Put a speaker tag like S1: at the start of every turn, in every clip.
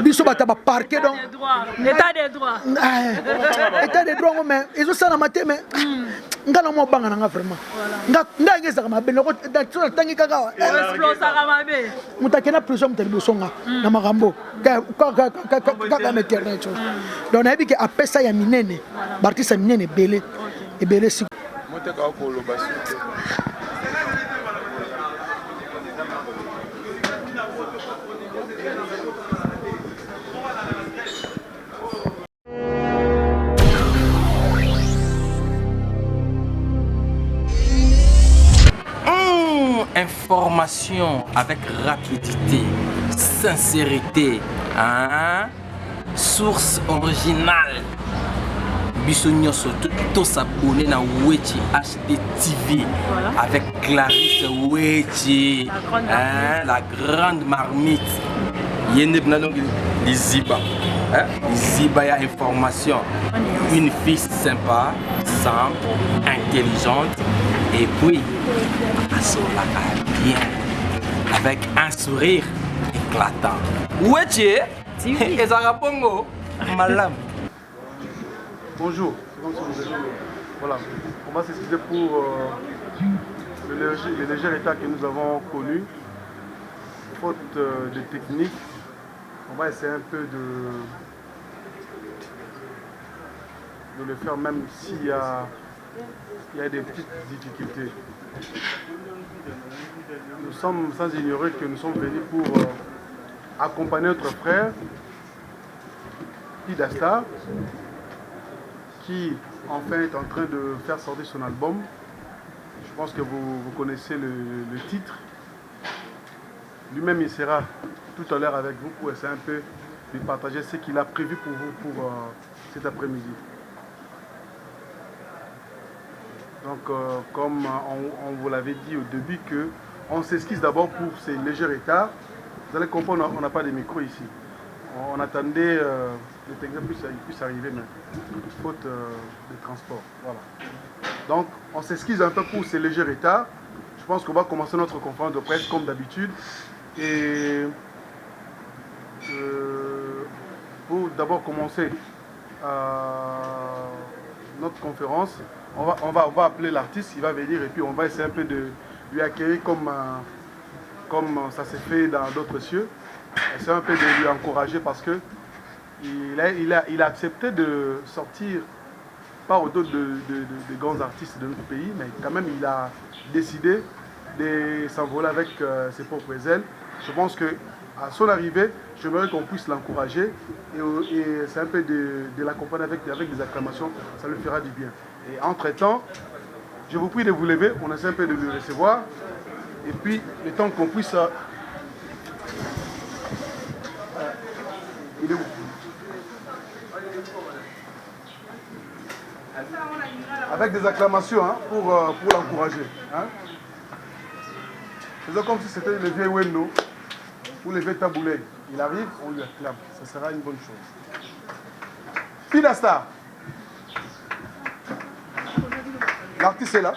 S1: biso bataba parquet donc
S2: état des droits
S1: état des droits mais ils ont ça na maté mais ngala mo banga nga vraiment nga ngeza kama beno ko tangi kaka
S2: explose kama be
S1: mutakena prison mutalibo songa na magambo kaka internet donc na biki apesa ya minene bartisa minene belé et belé si
S3: moteka ko lo basu.
S4: Information avec rapidité, sincérité, hein? Source originale. Bissonioso, tout s'abonner dans Wechi HD TV avec Clarisse Wechi, hein? La grande marmite. Les Ziba, hein? Les Ziba, il y a information. Une fille sympa, simple, intelligente. Et puis, bien, avec un sourire éclatant. Où es-tu? Et Zarapongo, Malam.
S3: Bonjour, voilà, on va s'excuser pour le léger état que nous avons connu, faute de technique. On va essayer un peu de le faire même s'il y a des petites difficultés. Nous sommes sans ignorer que nous sommes venus pour accompagner notre frère, Pidastar, qui enfin est en train de faire sortir son album. Je pense que vous connaissez le titre. Lui-même, il sera tout à l'heure avec vous pour essayer un peu de partager ce qu'il a prévu pour vous pour cet après-midi. Donc, comme on vous l'avait dit au début, on s'excuse d'abord pour ces légers retards. Vous allez comprendre, on n'a pas de micro ici. On attendait le technicien puisse arriver, mais faute de transport. Voilà. Donc, on s'excuse un peu pour ces légers retards. Je pense qu'on va commencer notre conférence de presse comme d'habitude. Et pour d'abord commencer notre conférence, on va appeler l'artiste, il va venir et puis on va essayer un peu de lui accueillir comme ça s'est fait dans d'autres cieux. Essayer un peu de lui encourager parce que il a accepté de sortir pas au dos de grands artistes de notre pays, mais quand même il a décidé de s'envoler avec ses propres ailes. Je pense qu'à son arrivée, j'aimerais qu'on puisse l'encourager et c'est un peu de l'accompagner avec des acclamations, ça lui fera du bien. Et entre-temps, je vous prie de vous lever, on essaie un peu de le recevoir. Et puis, le temps qu'on puisse... il est où? Avec des acclamations hein, pour l'encourager. Hein. Faisons comme si c'était le vieux Wendo ou le vieux Taboulé. Il arrive, on lui acclame. Ça sera une bonne chose. Pidastar. L'artiste est là.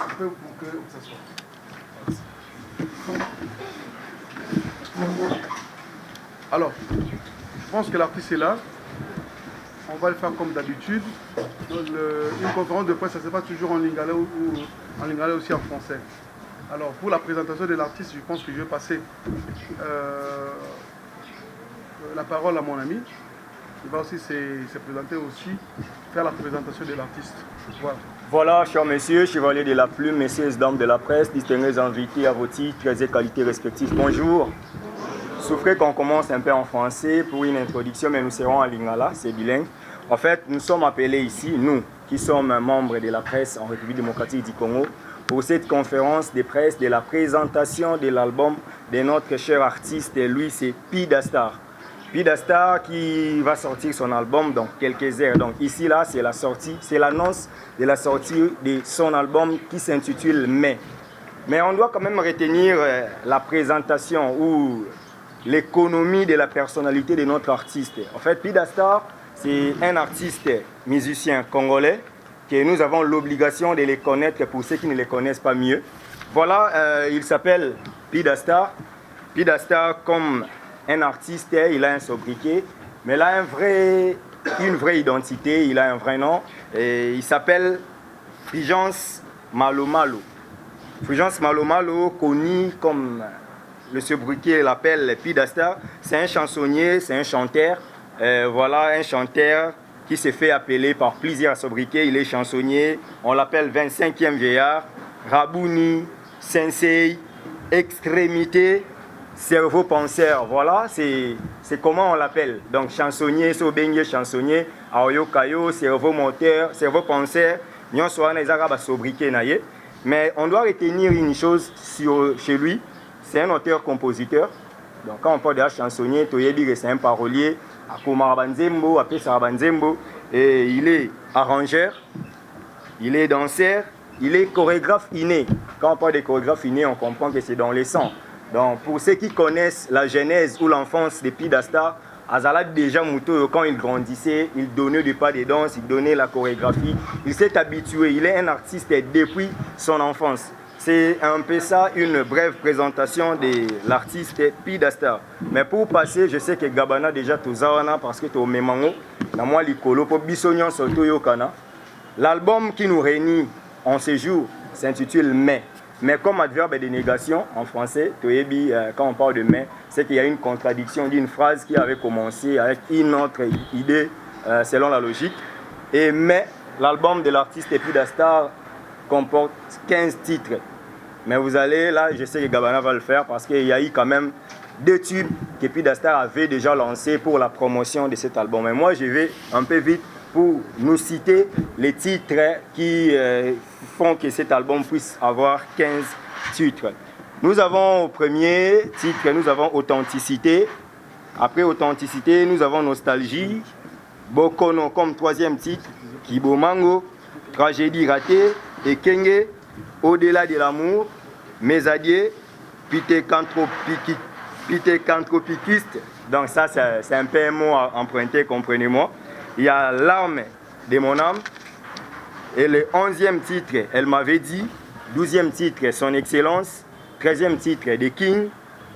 S3: Un peu pour que ça soit. Alors, je pense que l'artiste est là. On va le faire comme d'habitude. Une conférence de presse, ça ne se passe toujours en lingala ou en lingala aussi en français. Alors, pour la présentation de l'artiste, je pense que je vais passer la parole à mon ami. Il va aussi se présenter aussi, faire la présentation de l'artiste.
S5: Voilà, chers messieurs, chevaliers de la plume, messieurs et dames de la presse, distingués invités à vos titres et qualités respectifs. Bonjour. Souffrez qu'on commence un peu en français pour une introduction, mais nous serons en lingala, c'est bilingue. En fait, nous sommes appelés ici, nous, qui sommes membres de la presse en République démocratique du Congo, pour cette conférence de presse de la présentation de l'album de notre cher artiste, lui c'est Pidastar. Pidastar qui va sortir son album dans quelques heures. Donc ici là c'est la sortie, c'est l'annonce de la sortie de son album qui s'intitule Mai. Mais on doit quand même retenir la présentation ou l'économie de la personnalité de notre artiste. En fait, Pidastar, c'est un artiste musicien congolais que nous avons l'obligation de les connaître pour ceux qui ne les connaissent pas mieux. Voilà, il s'appelle Pida Star. Pida Star, comme un artiste, il a un sobriquet, mais il a une vraie identité, il a un vrai nom. Et il s'appelle Fulgence Malo Malo. Fulgence Malo Malo, connu comme le sobriquet l'appelle Pida Star, c'est un chansonnier, c'est un chanteur. Voilà, un chanteur qui se fait appeler par plusieurs sobriquets. Il est chansonnier, on l'appelle 25e vieillard, Rabouni, Sensei, Extrémité, cerveau penseur. Voilà, c'est comment on l'appelle. Donc chansonnier, Sobengue chansonnier, Aoyo Kayo, cerveau moteur, cerveau penseur, Nyon Soana Ezara sobriquet naye. Mais on doit retenir une chose chez lui, c'est un auteur-compositeur. Donc quand on parle de chansonnier, c'est un parolier, et il est arrangeur, il est danseur, il est chorégraphe inné. Quand on parle de chorégraphe inné, on comprend que c'est dans les sangs. Donc pour ceux qui connaissent la genèse ou l'enfance de Pida Star, Azala déjà Mouto, quand il grandissait, il donnait des pas de danse, il donnait la chorégraphie, il s'est habitué, il est un artiste depuis son enfance. C'est un peu ça, une brève présentation de l'artiste Pida Star. Mais pour passer, je sais que Gabana déjà tout zawana parce que tu es memango, na moi likolo pour bisognon surtout yokana. L'album qui nous réunit en ce jour s'intitule Mais. Mais comme adverbe de négation en français, quand on parle de mais, c'est qu'il y a une contradiction d'une phrase qui avait commencé avec une autre idée selon la logique. Et mais, l'album de l'artiste Pida Star comporte 15 titres. Mais vous allez, là, je sais que Gabana va le faire parce qu'il y a eu quand même 2 tubes que Pida Star avait déjà lancés pour la promotion de cet album. Mais moi, je vais un peu vite pour nous citer les titres qui font que cet album puisse avoir 15 titres. Nous avons au premier titre, nous avons Authenticité. Après Authenticité, nous avons Nostalgie. Bokono comme 3e titre, Kibomango, Tragédie ratée, Ekenge, Au-delà de l'amour, Mesadier, Pitécanthropikiste. Donc ça, c'est un peu un mot emprunté, comprenez-moi. Il y a L'arme de mon âme. Et le 11e titre, Elle m'avait dit. 12e titre, Son Excellence. 13e titre, The King.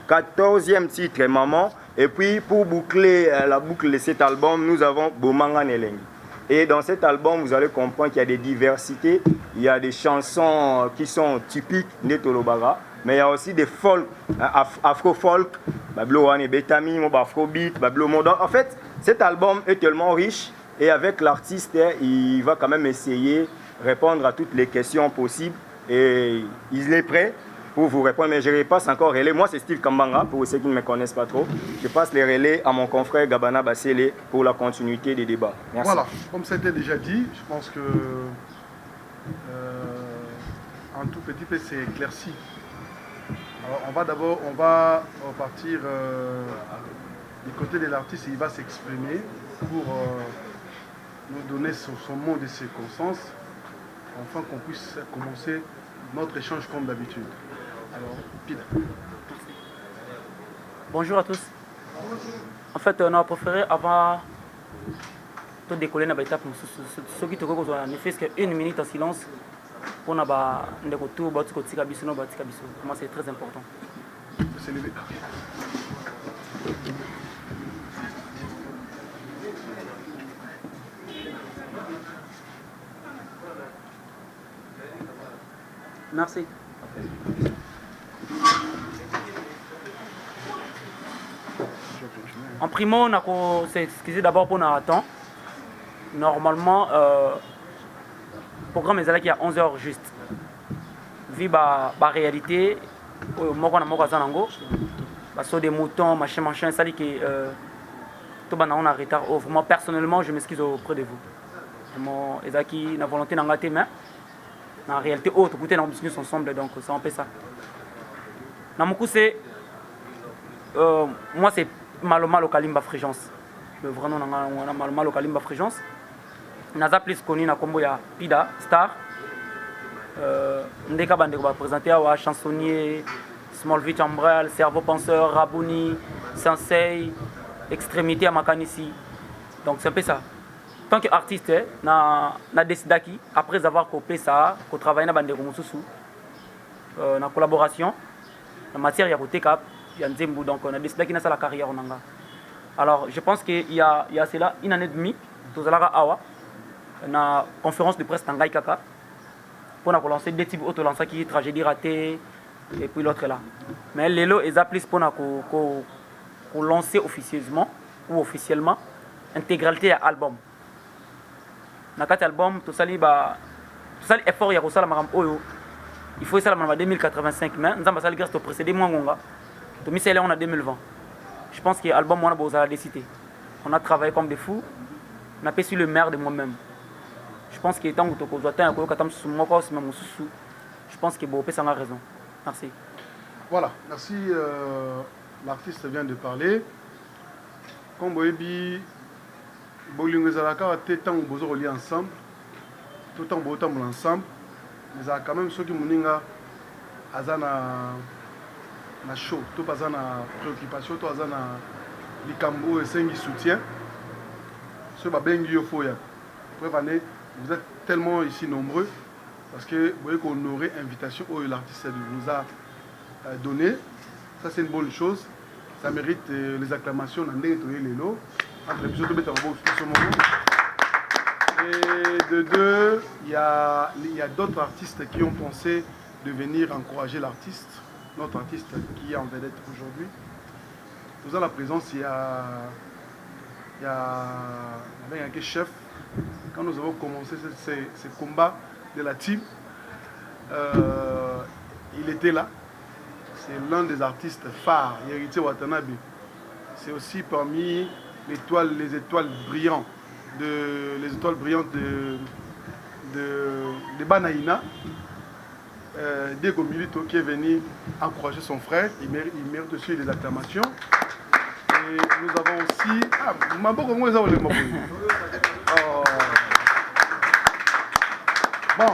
S5: 14e titre, Maman. Et puis, pour boucler la boucle de cet album, nous avons Bomanga Neleng. Et dans cet album, vous allez comprendre qu'il y a des diversités. Il y a des chansons qui sont typiques de Tolobaga. Mais il y a aussi des folk, afro-folk, Bablo Betami, Afrobeat, Bablo Modon. En fait, cet album est tellement riche et avec l'artiste, il va quand même essayer de répondre à toutes les questions possibles. Et il est prêt pour vous répondre. Mais je repasse encore relais. Moi, c'est Steve Kambanga, pour ceux qui ne me connaissent pas trop. Je passe les relais à mon confrère Gabana Bassele pour la continuité des débats. Merci.
S3: Voilà, comme c'était déjà dit, je pense que un tout petit peu c'est éclairci. Alors on va partir du côté de l'artiste, il va s'exprimer pour nous donner son mot de circonstance, afin qu'on puisse commencer notre échange comme d'habitude. Alors, Pida.
S6: Bonjour à tous. En fait, on a préféré avant de décoller dans l'étape, ceux qui te reconnaissent, ne fait qu'une minute en silence pour nous retour, moi c'est très important.
S3: C'est levé.
S6: Merci. En primo, on s'est excusé d'abord pour notre temps. Normalement, le programme est à 11h juste. Vu la réalité, sur des moutons, machin, ça dit que tout on a retard. Vraiment, personnellement, je m'excuse auprès de vous. Ezaki na volonté n'a gâté, mais en réalité, autre côté, nous business ensemble, donc c'est un peu ça. C'est moi, c'est Malo Kalimba Fréjance. Le vrai nom, c'est Malo Kalimba Fréjance. Naza plus connu na combo ya Pida Star. Ndeka bande va présenter à chansonnier, Small V Chambral, Cerveau Penseur, Rabouni, Sensei, Extrémité à Makanisi. Donc c'est un peu ça. Tant qu'artiste, na décidé après avoir coupé ça, qu'on travaille na bande Moussousou, na collaboration, en matière il y a côté cap, il y a Nzembo, donc on a décidé qu'il y a la carrière en Anga. Alors je pense qu'il y a cela une année et demie, tout à l'heure awa, na conférence de presse Tangaï Kaka, pour nous lancer des types auto lancer qui tragédie ratée et puis l'autre là. Mais les lots ils appellent pour nous lancer officieusement ou officiellement intégralité à album. Dans cet album, tout ça effort, il y a ça il faut ça en 2085, mais nous avons grâce au précédent mois, on a 2020. Je pense que l'album, on a besoin de décider. On a travaillé comme des fous, on a su le maire de moi-même. Je pense que tant que tu as je pense que Bopé ça a raison. Merci.
S3: Voilà, merci. L'artiste vient de parler. Comme vous avez bolingo ezalaka te ntango bozokolia ensemble to ntango botambola ensemble ezalaka quand même soki moninga aza na show to aza na préoccupation to aza na likambo oyo esengi soutien soki babengi yo foya preuve année vous êtes tellement ici nombreux parce que vous voyez qu'honorer invitation oyo l'artiste nous a donné, ça c'est une bonne chose, ça mérite les acclamations dans les lots. Et de deux, il y a d'autres artistes qui ont pensé de venir encourager l'artiste, notre artiste qui est en vedette aujourd'hui. Nous avons la présence, il y a un chef. Quand nous avons commencé ces combats de la team, il était là. C'est l'un des artistes phares, Héritier Watanabe. C'est aussi parmi les étoiles brillantes de Banaïna, Diego Milito qui est venu encourager son frère. Il mérite aussi des acclamations. Et nous avons aussi... Bon,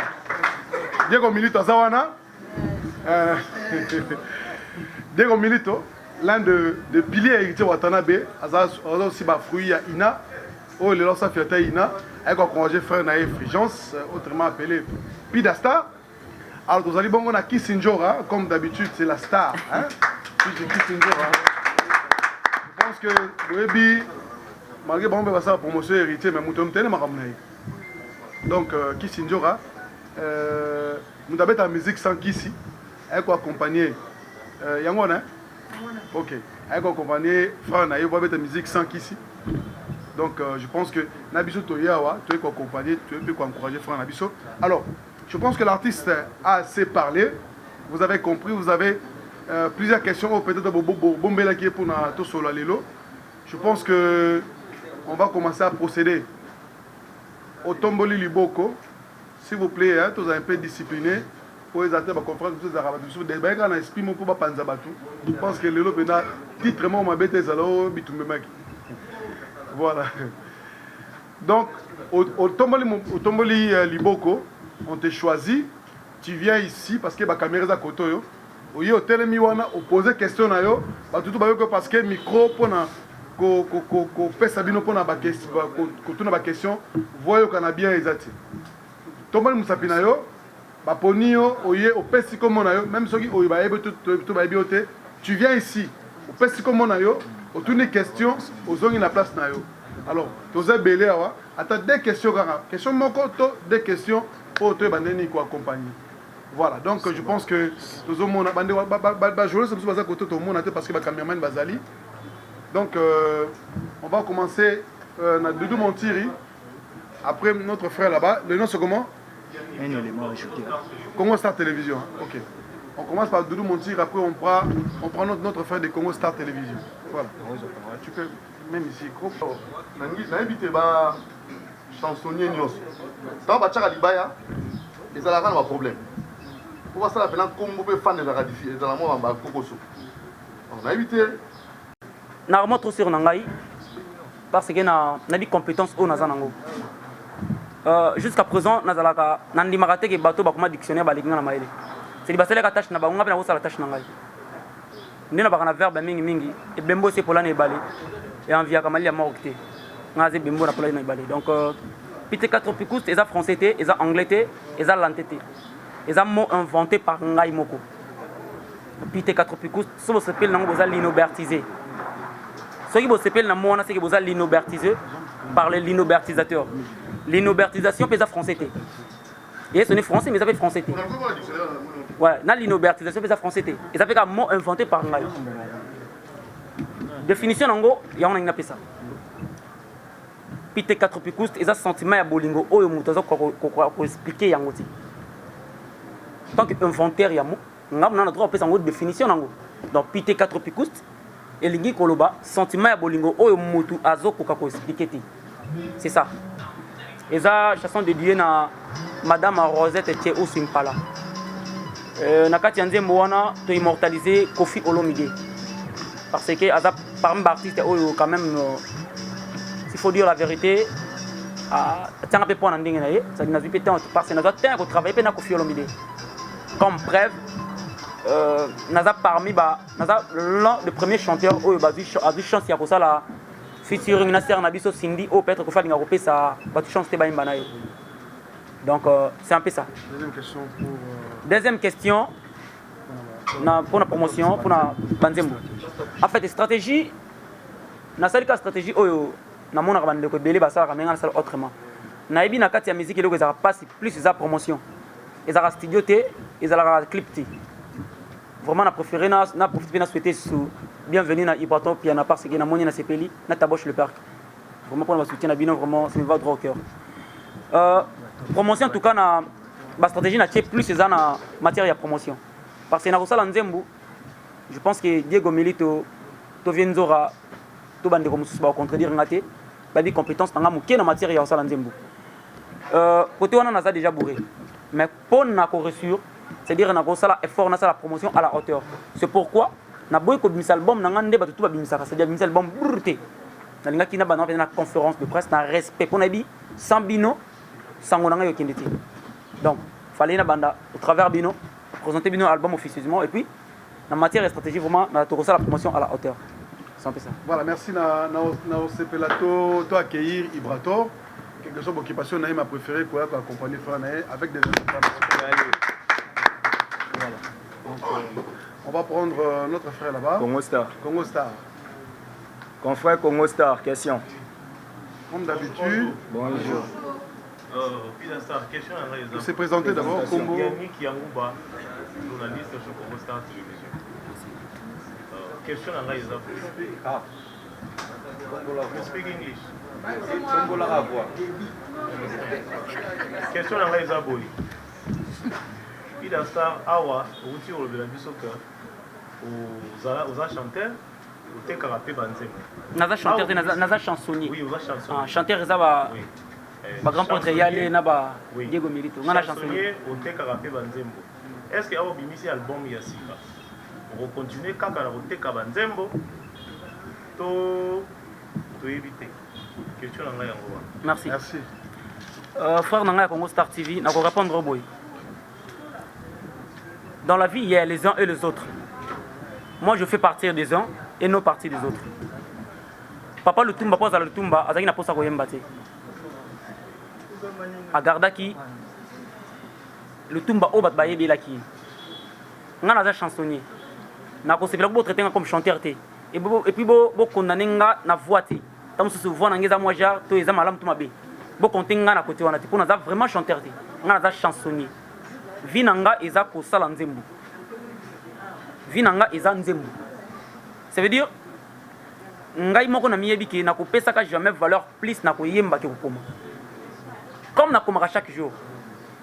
S3: Diego Milito Zawana. Diego Milito, l'un de piliers héritiers Watanabe, a aussi fruit à Ina, où il a fait Ina, avec un congé frère Naïf Frigence, autrement appelé Pidasta. Alors, vous allez bon, on a Kissinjora, comme d'habitude, c'est la star. Hein? Kissinjora. Je pense que, oui, malgré que vous avez promotion héritier, mais vous avez donc, Kissinjora, nous avons la musique sans Kissi, avec accompagner. Yangona? Ok. Avec accompagner frère Naïf, vous avez la musique sans Kissi. Donc, je pense que Nabiso Toyawa, tu es accompagné, tu peux encourager frère Nabiso. Alors, je pense que l'artiste a assez parlé. Vous avez compris, vous avez plusieurs questions. Peut-être Bombela qui est pour tout solo Lelo. Je pense que on va commencer à procéder au Tomboli Liboko. S'il vous plaît, hein, tous un peu disciplinés. Pour les athlètes, je pense que Lelo Bena, titrement, m'a bêté, voilà. Donc, au Tomboli Liboko, on t'a choisi, tu viens ici parce que la caméra est à côté. Oui, au Télémiwana, on pose des questions parce que le micro, pour la question, voyez qu'on a bien exaté. Tomboli Moussapina, Baponio, oye, au pesi comme on a même ceux qui ont tu viens ici, au pesi comme on a au tourne des questions, aux zones la place na yo. Alors, tu as belé awa, attends des questions question moko des questions pour te bandeni ko accompagner. Voilà, donc je pense que tous au monde bandé ba jouer c'est parce que côté tout le monde parce que ba cameraman bazali. Donc on va commencer na Doudou Montiri. Après notre frère là-bas, le nom c'est comment?
S7: Un élément ajouté.
S3: Congo Star Télévision. Ok. On commence par Doudou Montir, après on prend notre frère de Congo Star Télévision. Voilà. Tu peux même ici.
S8: Je invité ba chansonnier Nyos. Tant ba tchaka libaya, ils allaient avoir un problème. Pour ça la peine comme vous fan de la radio, ils allaient avoir un kokoso. On a invité.
S6: Na vraiment trop sur nangai parce que na des compétences au nazanango. Jusqu'à présent, nous avons dit que bateau va dictionnaire na maile. C'est di basela ka tâche na bango na la tâche na ngai. Ndina ba kana verbe mingi et bembo c'est pour la nebali et envia kamali ya morte. ngazi bimbo na pula na ibale donc pite 4 picous eza français te eza anglais te eza lanté te eza mot inventé par ngai moko pite 4 picous so bo sepel nango boza linobertisé soki bo sepel na mona c'est que boza linobertisé par le linobertisateur l'inobertisation pesa français te et ce n'est français mais ça fait français te ouais na linobertisation pesa français te et ça fait un mot inventé par ngai définition nango ya on a pesa pite 4 picous eza sentiment ya bolingo oyo muto aza ko expliquer yango ti tant que inventaire ya mo ngam na droit pesa ngo définition nango donc pite 4 picous elingi koloba sentiment ya bolingo oyo mutu azo ko expliquer ti c'est ça eza chanson dédiée na madame Rosette Tcheo Simpala na kati ya nzembo wana to immortaliser Kofi Olomide parce que aza parmi artiste oyo quand même il faut dire la vérité tiens peu point en dingue naie ça n'a pas été parce que n'a pas ko travailler na Kofi Olomide comme preuve naza parmi naza l'un des premiers chanteurs oyo a vu chance ya ko ça la featuring na ser na biso Cindy au peut-être ko fa linga ko pesa ba tu chance te ba imba naie donc c'est un peu ça. Deuxième question pour la promotion pour la banzembo en fait stratégie na salika stratégie oyo na mona ka bandeko belé basala ka menga sala autrement na ebi na kati ya musique eloko ezaka passe plus za promotion ezaka studio te ezala clip te vraiment na préféré na profiter na souhaiter sous bienvenue na Ibraton piana parce que na moni na sepeli na taboche le parc vraiment pour le soutien na bino vraiment ça me va droit au cœur promotion en tout cas na ba stratégie na plus za na matière ya promotion parce que na kosala nzembo je pense que Diego Milito to vienzora to bande comme ça ba contredire ngate ba bi compétence na muke na matière ya kosala nzembo côté wana na za déjà bourré mais pour na ko reçure c'est-à-dire na kosala effort na sala promotion à la hauteur c'est pourquoi na boy ko bimisa album na ngande ba tout ba bimisa c'est-à-dire bimisa album brûlé na linga kina ba na conférence de presse na respect pour na bi sans bino sango na yo kendeti donc fallait na banda au travers bino présenter bino album officieusement et puis la matière et stratégie vraiment na to la promotion à la hauteur c'est un peu ça.
S3: Voilà, merci na sepelato to accueillir Ibrator quelque chose d'occupation na ma préférée pour accompagner frère na avec des informations. Voilà. Donc, on va prendre notre frère là-bas.
S5: Congo Star.
S3: Congo Star.
S5: Confrère Congo Star, question.
S3: Comme d'habitude.
S5: Bonjour.
S3: Question il s'est présenté d'abord Combo.
S9: Yannick Yangouba, journaliste sur Congo Star Télévision. Question en là, you speak English. Question en là, Pida Star, Awa, Outi au de la Bisoka, aux chanteurs, ou t'es carapé banzem.
S6: Naza chanteur, naza chansonnier.
S9: Oui, aux chansonniers.
S6: Chanteur, ils ont ba grand pote yale na ba Diego Milito ngana chansonnier
S9: au te carapé banzembo. Est-ce que Awa bimisi album ya sika? On va continuer kaka na koteka banzembo to éviter. Question na ngai yango.
S6: Merci.
S3: Merci.
S6: Frère na ngai Congo Star TV na ko répondre boy. Dans la vie, il y a les uns et les autres. Moi, je fais partie des uns et non partie des autres. Papa Lutumba pose à Lutumba, azaki na posa ko yembate. Agardaki Lutumba obat baye belaki. Ngana za chansonnier. Na ko sepela ko traiter comme chanteur te. Et puis bo condamner nga na voix te. Tam se voix na ngeza moja to eza malam to mabe. Bo compter nga na côté wana te. Pour na za vraiment chanteur te. Ngana za chansonnier. Vinanga eza ko sala nzembo. Vinanga eza nzembo. Ça veut dire ngai moko na miyebi ke na ko pesa ka jamais valeur plus na ko yemba ke ko koma. Comme na komaka chaque jour.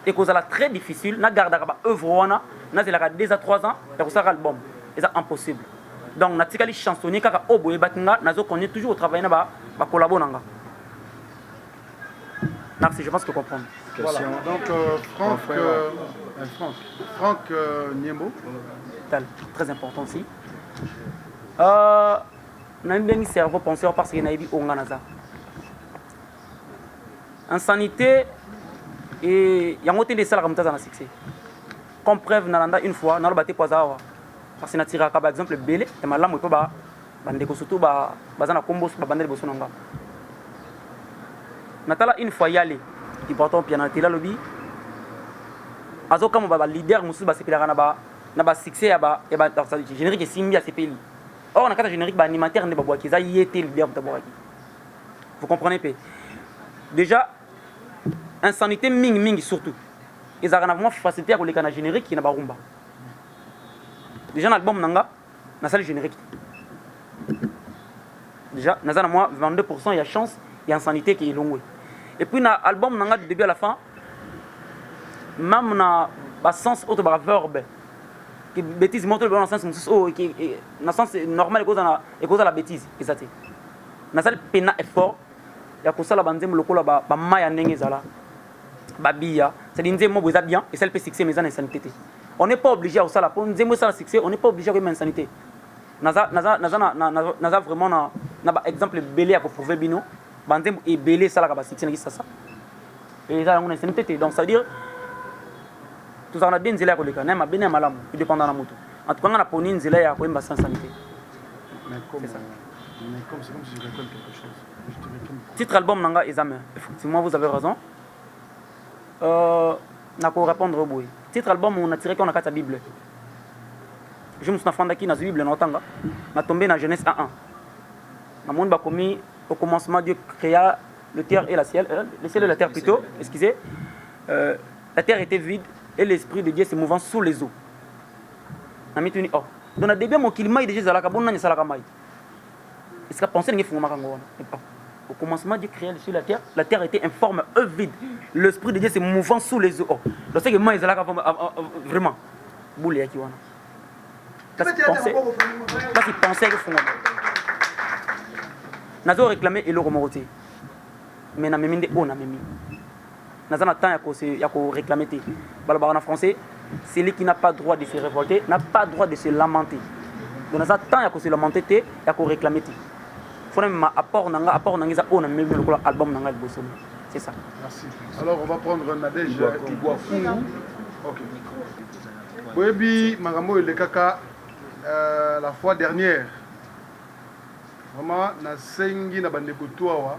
S6: Et que c'est très difficile na garder ba œuvre wana na zela ka 2 à 3 ans ya ko sala album. C'est impossible. Donc na tikali chansonnier kaka oboye batinga nazo connait toujours au travail na ba collaborer nga. Merci, je pense que comprendre.
S3: Voilà. Donc Franck Niembo.
S6: Très important aussi. Na bien cerveau penseur parce que na yebi onganaza. Insanité et yangote de sala kamtaza na succès. Comme preuve nalanda une fois na lobate pozawa. Parce que na tira ka par exemple belé et malamu ko ba bandeko surtout ba bazana kombo ba bandele bosonanga. Natala une fois y aller. Qui porte au piano tela lobby. Azo comme ba leader musu ba sepela na ba succès ya ba générique simbi a sepeli. Or na kata générique ba animateur ne ba boaki za yete leader mtabwaki. Vous comprenez pas? Déjà insanité ming surtout. Ils ont vraiment facilité à coller un générique qui n'a pas rumba. Déjà dans l'album nanga na salle générique. Déjà na moi 22% il y a chance, il y a insanité qui est longue. Et puis dans l'album nanga du début à la fin même na ba sens autre ba verbe qui bêtise montre dans le sens qui na sens normal et cause la bêtise exact. Na salle pena effort ya ko sala banzem lokola ba maya ndenge zala babia c'est dire nzemo boza bien et ça peut succès mais en insanité. On n'est pas obligé à ça la pour nzemo ça succès, on n'est pas obligé à une insanité. Naza vraiment na ba exemple belé à prouver bino banzem et belé ça la ba succès na ça. Et ça on insanité donc ça veut dire tout ça on a bien zela ko leka na ma bene malamu dépendant na moto. En tout cas on a poni nzela ya ko imba sans insanité.
S3: Mais comme c'est comme si je récolte quelque chose.
S6: Titre album nanga examen. Effectivement vous avez raison. Na ko répondre au boy. Titre album on a tiré qu'on a carte Bible. Je me suis enfant qui na Bible na tanga. Na tombé na Genèse 1:1. Na monde ba commis au commencement Dieu créa le terre et la ciel, le ciel et la terre plutôt, excusez. La terre était vide et l'esprit de Dieu se mouvant sous les eaux. Na mituni oh. Donc na début mon kilima déjà zalaka bon na salaka mai. Est-ce que penser ngi fuma kango wana? Au commencement, Dieu créa sur la terre était informe, vide. L'esprit de Dieu se mouvant sous les eaux. Donc c'est que moi, ils ont vraiment boulé qui wana. Parce qu'ils pensaient que font. Nazo réclamé et le remorté. Mais na meminde on a memi. Nazo na temps ya ko réclamer té. Balabara en français, celui qui n'a pas droit de se révolter n'a pas droit de se lamenter. Donc nazo temps ya ko se lamenter té, ya ko réclamer té. Apport nanga on a même le album nanga bosom. C'est ça.
S3: Merci. Alors on va prendre Nadège Igouafou. OK. Boyebi Magambo et le kaka la fois dernière. Vraiment na sengi na bandeko toawa.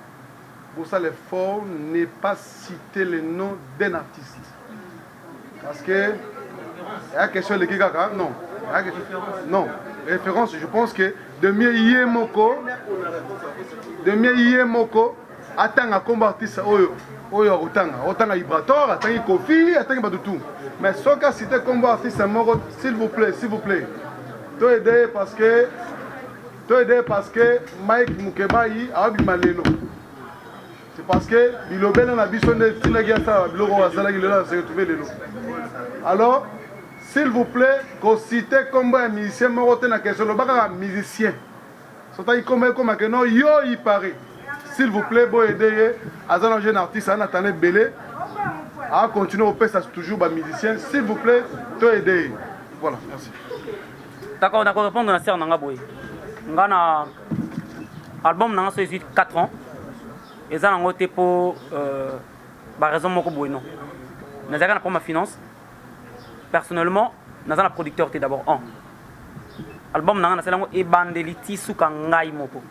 S3: Pour ça l'effort n'est pas citer le nom d'un artiste. Parce que il y a question de kaka non. Non, référence je pense que de mieux Yemoko atanga comme artiste oyo otanga Ibrator, atanga Kofi, atanga Badutu. Mais ce cas cité comme artiste moko s'il vous plaît. To aider parce que Mike Mukebai a bimalelo. C'est parce que bilobela na biso ne tilagia ça biloko wasala gilela se retrouver lelo. Alors s'il vous plaît, qu'on cite comme un musicien, je na question le baka musicien. Sotaï comme que non yo il paraît. S'il vous plaît, bon aider à un jeune artiste à Nathalie Belé à continuer au ça toujours ba musicien. S'il vous plaît, toi aider. Voilà, merci.
S6: D'accord, répondre à la sœur nanga boy. Ngana album nanga c'est 4 ans. Et ça nanga te pour ba raison moko boy non. Nazaka na pour ma finance. Personnellement, nous avons un producteur qui est d'abord un. L'album nous avons un bandeliti suka ngai moko.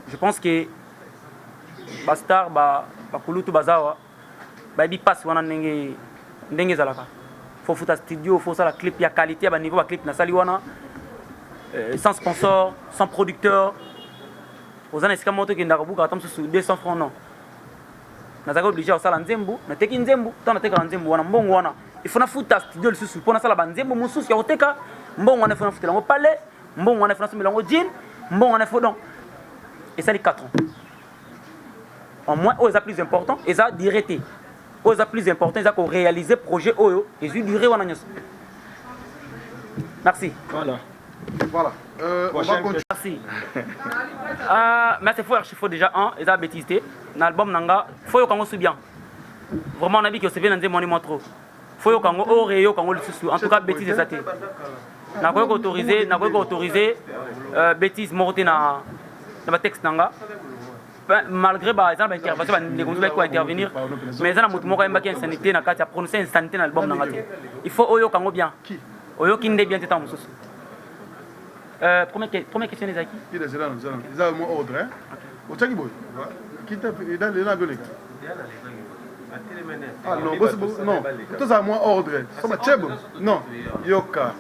S6: Je pense que Bastar bakulutu bazawa bi passe wana ndenge zalaka. Faut foutre studio, faut ça la clip ya qualité ba niveau ba clip na sali wana sans sponsor, sans producteur. Aux années c'est moto qui ndaka buka atam sur 200 francs non. Nazaka obligé à sala nzembu, na teki nzembu, tana teka nzembu wana mbongo wana. Il faut foutre studio le sous pour la banzembo mususu ya oteka mbongo wana faut foutre lango palais mbongo wana faut lango jean mbongo wana faut donc et ça les 4 ans en moins aux plus important et ça directé aux plus important ils ont réalisé projet oyo et ils duré wana nyos. Merci.
S3: Voilà. On va continuer.
S6: Merci. Mais c'est faut déjà un et ça bêtise l'album nanga faut yo kango sou bien vraiment on a dit que c'est bien nzembo ni trop faut kango oreyo kango lisusu en tout cas bêtise ça té na ko autoriser bêtise morte na ba texte nanga malgré ba exemple intervention ba ndeko ko intervenir mais ça na mutu moko yamba ki insanité na kati ya prononcer insanité na album nanga té il faut oyo kango bien oyo kinde bien tétan mususu première question les acquis
S3: qui les là nous allons ils ont mon ordre hein au boy Qui t'a fait? Dans les gars. Ah non, non. Tout ça, moi, ordre. Non, Yoka.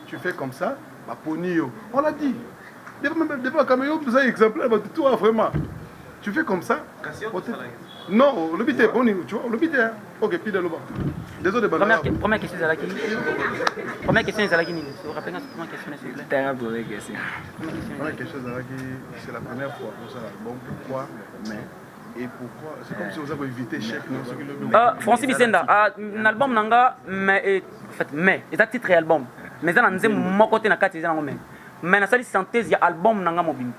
S3: Tu fais comme ça, ma ponio. On l'a dit. Depuis la caméra, vous avez exemplaire, toi, vraiment. Tu fais comme ça. Non, le but est bon, tu vois. Le but est. Ok, puis de l'eau. Désolé,
S6: première question, Zalaki. Première question, Zalaki. Vous vous rappelez de la première question, s'il vous plaît?
S3: Première question, Zalaki, c'est la première fois pour ça. Bon, pourquoi? Mais. Et pourquoi? C'est comme si vous avez évité chèque.
S6: Francis Bissenda, un album nanga, mais c'est un titre et album. Mais ça n'a pas mon côté na kati zana ngome. Mais na sali synthèse ya album nanga mobile.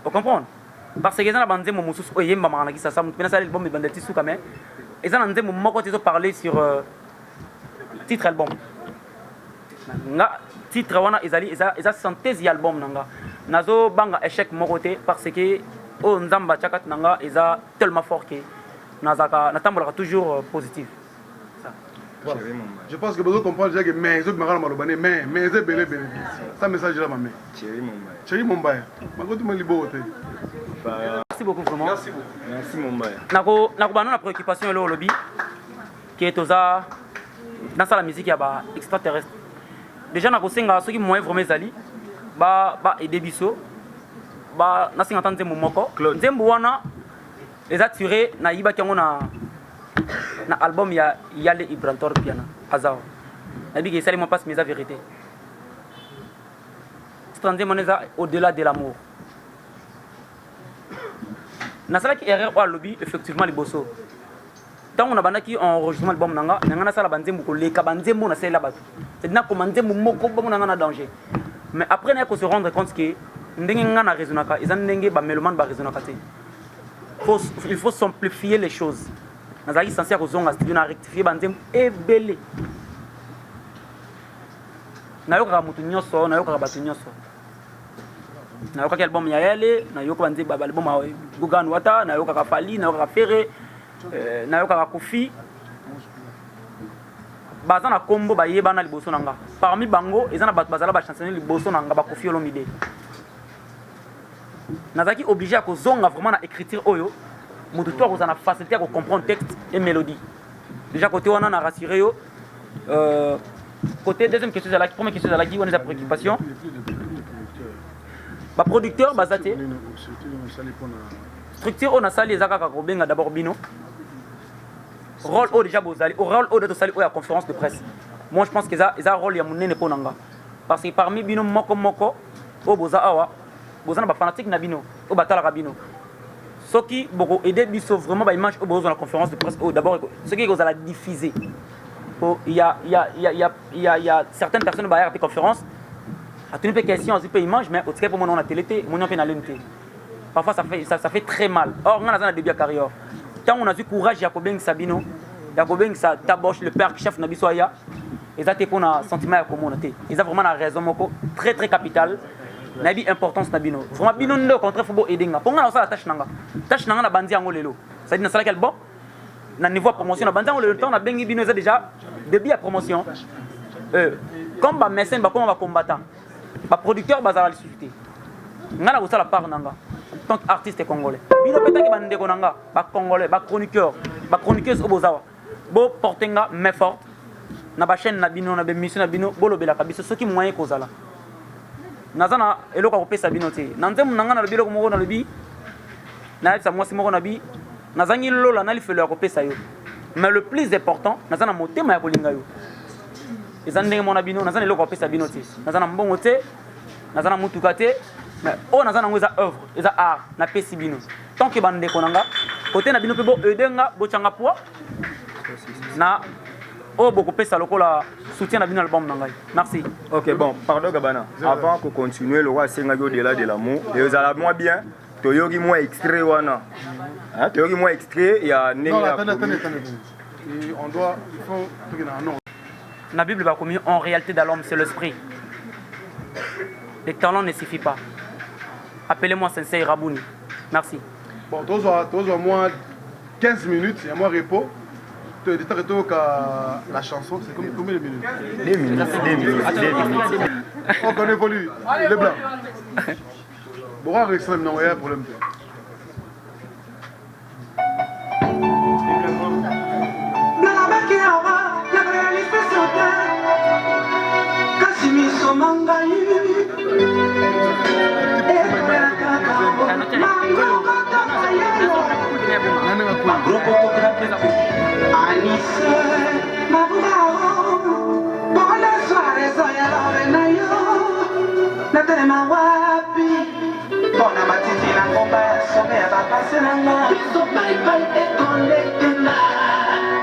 S6: Vous comprenez? Parce que ça na banze mo mususu o yemba mangana ki ça ça mais na sali album de bandeti suka mais et ça n'a pas mon côté de parler sur titre album. Nga titre wana ezali eza synthèse ya album nanga. Nazo banga échec mon côté parce que oh nzamba chakat nanga eza tellement fort que nazaka natambola toujours positif.
S3: Voilà. Je pense que vous comprenez déjà que mais je me rends mais c'est belé. Ça message là ma main. Chéri Mumbai.
S6: Merci beaucoup vraiment.
S5: Merci Mumbai.
S6: Nako bana na préoccupation le lobby qui est oza dans la musique ya ba extraterrestre. Déjà nako senga ceux qui moyen vraiment ezali ba aider biso ba na singa tante moko. Nzembo wana les attiré na yiba kango na album ya Yale Ibrantor Piana Azao. Nabi que ça lui passe mes vérité. C'est moneza au-delà de l'amour. Na sala ki erreur au lobby effectivement les bosso. Tant on a bana ki enregistrement album nanga na sala banzembo ko leka banzembo na sala batu. C'est na commander moko bango nanga na danger. Mais après na ko se rendre compte que ndenge nga na raisonnaka ezan ndenge ba meloman ba raisonnaka te. Il faut simplifier les choses. Nazali censé kozonga studio na rectifier banzem ebele. Nayoka mutu nyoso, nayoka batu nyoso. Nayoka quel album ya yale, nayoka banze ba album ya Gugan Wata, nayoka ka Fali, nayoka ka Ferré, nayoka ka Kofi. Bazana combo ba yebana liboso nanga. Parmi bango, ezana batu bazala ba chansonner liboso nanga ba Kofi Olomide. Nazaki obligé à kozonga vraiment na écriture oyo. Mutu toi vous en a facilité à comprendre texte et mélodie. Déjà côté on a rassuré yo côté deuxième question la première question la qui on a des préoccupations. Ba producteur bazate structure on a sali ezaka ka kobenga d'abord bino. Rôle au déjà bozali, au rôle au de sali au la conférence de presse. Moi je pense que ça rôle ya munene ponanga. Parce que parmi bino moko au boza awa bozana ba fanatique na bino au batala ka bino. Ce qui beaucoup aider biso vraiment ba image au besoin de la conférence de presse d'abord ce qui vous allez diffuser. Il y a certaines personnes qui ont des conférences à tenir des questions aussi peu image mais au cas pour moi on a télé mon on peut aller parfois ça fait très mal. Or on a dans début de carrière tant on a du courage Jacobin Sabino Jacobin ça taboche le père chef na biso ya et ça pour un sentiment à communauté ils ont vraiment la raison moko très très capitale. Nabi importance na bino vraiment bino ndo contre faut aider nga ponga na sala tâche nanga na bandi yango lelo ça dit na sala quel bon na niveau promotion na bandi yango lelo temps na bengi bino ça déjà début à promotion comme ba mécène ba comme ba combattant ba producteur bazala discuter nga na sala part nanga en tant qu'artiste congolais bino petaki bande ko nanga ba congolais ba chroniqueuse obozawa bo portenga mais forte na ba chaîne na bino na be mission na bino bolobela kabiso soki moyen kozala nazana eloko kopesa bino te nanzemu nanga na biloko moko na lobi na sa mwasi moko na bi nazangi lola na lifelo ya kopesa yo mais le plus important nazana motema ya kolinga yo ezandenge mona bino nazana eloko kopesa bino te nazana mbongo te nazana mutuka te mais o nazana ngoza œuvre eza art na pesi bino tant que bande konanga côté na bino pe bo edenga bo changa poa na o beaucoup pesa lokola soutien à bien l'album nangai. Merci.
S5: Ok, bon, pardon Gabana. Avant qu'on continue, le roi Sengayo au-delà de l'amour. Et vous allez moi bien. Toyogi moi extrait wana. Hein, Toyogi moi extrait, il y a
S3: non, attendez. Et on doit il faut non.
S6: La Bible va communiquer en réalité dans l'homme, c'est l'esprit. Les talents ne suffisent pas. Appelez-moi Sensei Rabouni. Merci.
S3: Bon, tous moi 15 minutes, il y a moi repos. La chanson, c'est combien de minutes?
S5: 2 minutes.
S3: On évolue. Les blancs. Bon, on a un problème.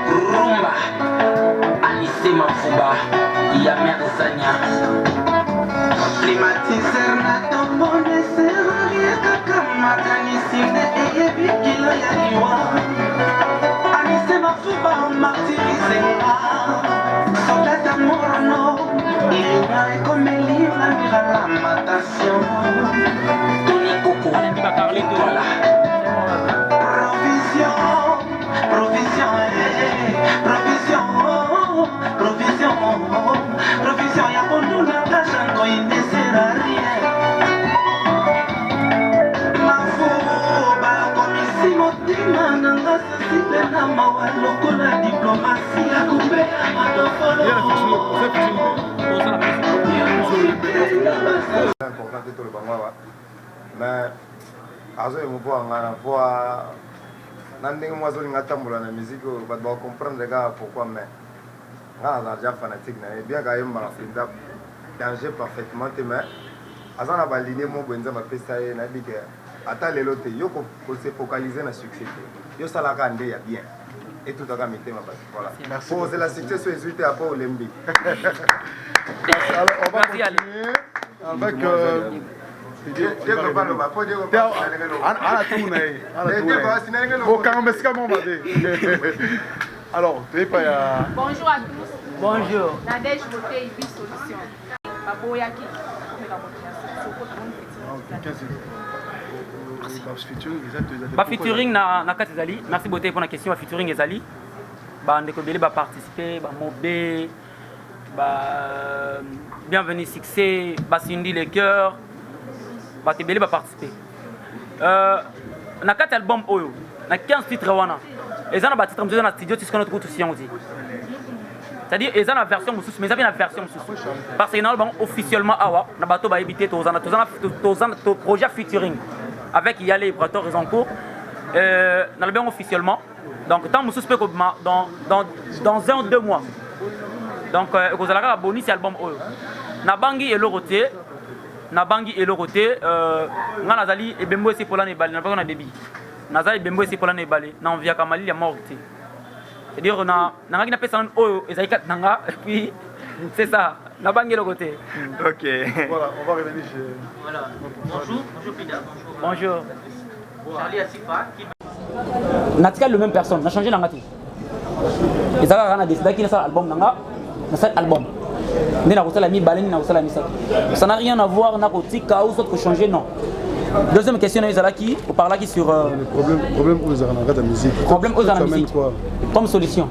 S10: Rumba Anissé Mafuba Yamer Zanya Climatiseur na tombone serari kama kanisinde eyebi kilo ya liwa Anissé Mafuba martirizenga Soldat amorono Ina ekomeli na mirala matation Tony Coco Voilà Provision ya konduna kashango ineserarie Mafuba komisi motima nanga sasipe na mawa lokola diplomasi ya kumbe ya matofolo
S11: mais azoyemopoanga na poa na ndenge moko azolinga atambola na musique oyo bato bacomprendre kaka pourquoi mais nga naza déjà fanatique na ye bien kayembaka mpenza danger parfaitement te mais aza na balinie moko boye nzambe apesa ye nayebi ke ata lelo te yo kose focalize na succès te yo salaka nde ya bien etutaka mitema bato voilà po ozela succès so ezwi te apa olembi.
S3: Alors on va continuer avec alors,
S2: bonjour à tous.
S6: Bonjour.
S2: Nadège Beauté Ibi Solution. Baboyaki.
S6: Featuring na kati ezali. Merci Beauté pour la question. Featuring ezali. Ndeko belé ba participer, ba mobé, ba bienvenue succès, ba Cindy les cœurs. Ba te belé ba participer. Na kati album oyo, na 15 titres wana. Ezana ba titre mzo na studio tisiko notre tout sien aussi. C'est-à-dire ezana version mususu, mais ça vient la version mususu. Parce que na album officiellement awa, na bato ba éviter tozana projet featuring avec Yale Brator Rezancourt. Na album officiellement. Donc tant mususu peut dans 1 ou 2 mois. Donc kozalaka abonné cet album oyo. Na bangi et loroté. Na bangi et loroté nga nazali ebembo esi polana ebali na bako na débit. Nazali ebembo esi polana ebali na envia kamali ya morté. C'est-à-dire na ngaki na pesa oyo ezalika nanga et puis c'est ça. Na bangi et loroté.
S11: OK.
S3: Voilà, on va revenir chez
S10: Voilà. Bonjour Pida.
S6: Bonjour.
S10: Charlie Asifa qui
S6: natika le même personne, na changé nanga ti. Ezaka kana décidé ki na sa album nanga, na sa album. Na kosala mi baleni na kosala mi ça. Ça n'a rien à voir na kotika ou soit changer non. Deuxième question na ezalaki, on parla qui sur
S3: le problème aux arnaques de musique.
S6: Problème aux arnaques musique. Comme solution.